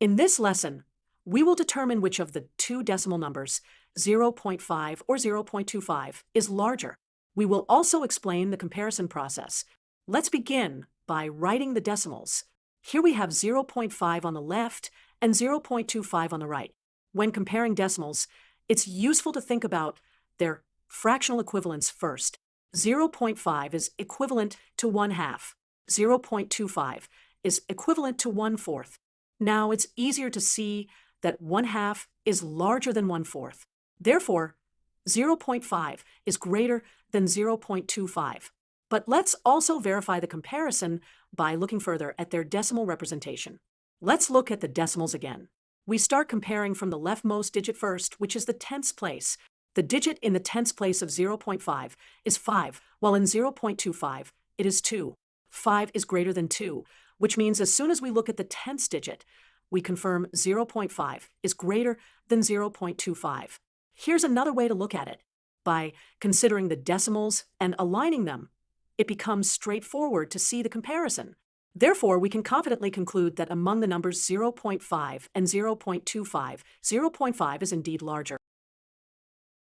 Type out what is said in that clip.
In this lesson, we will determine which of the two decimal numbers, 0.5 or 0.25, is larger. We will also explain the comparison process. Let's begin by writing the decimals. Here we have 0.5 on the left and 0.25 on the right. When comparing decimals, it's useful to think about their fractional equivalents first. 0.5 is equivalent to 1/2. 0.25 is equivalent to 1/4. Now it's easier to see that 1/2 is larger than 1/4. Therefore, 0.5 is greater than 0.25. But let's also verify the comparison by looking further at their decimal representation. Let's look at the decimals again. We start comparing from the leftmost digit first, which is the tenths place. The digit in the tenths place of 0.5 is 5, while in 0.25 it is 2. 5 is greater than 2, which means as soon as we look at the tenths digit, we confirm 0.5 is greater than 0.25. Here's another way to look at it. By considering the decimals and aligning them, it becomes straightforward to see the comparison. Therefore, we can confidently conclude that among the numbers 0.5 and 0.25, 0.5 is indeed larger.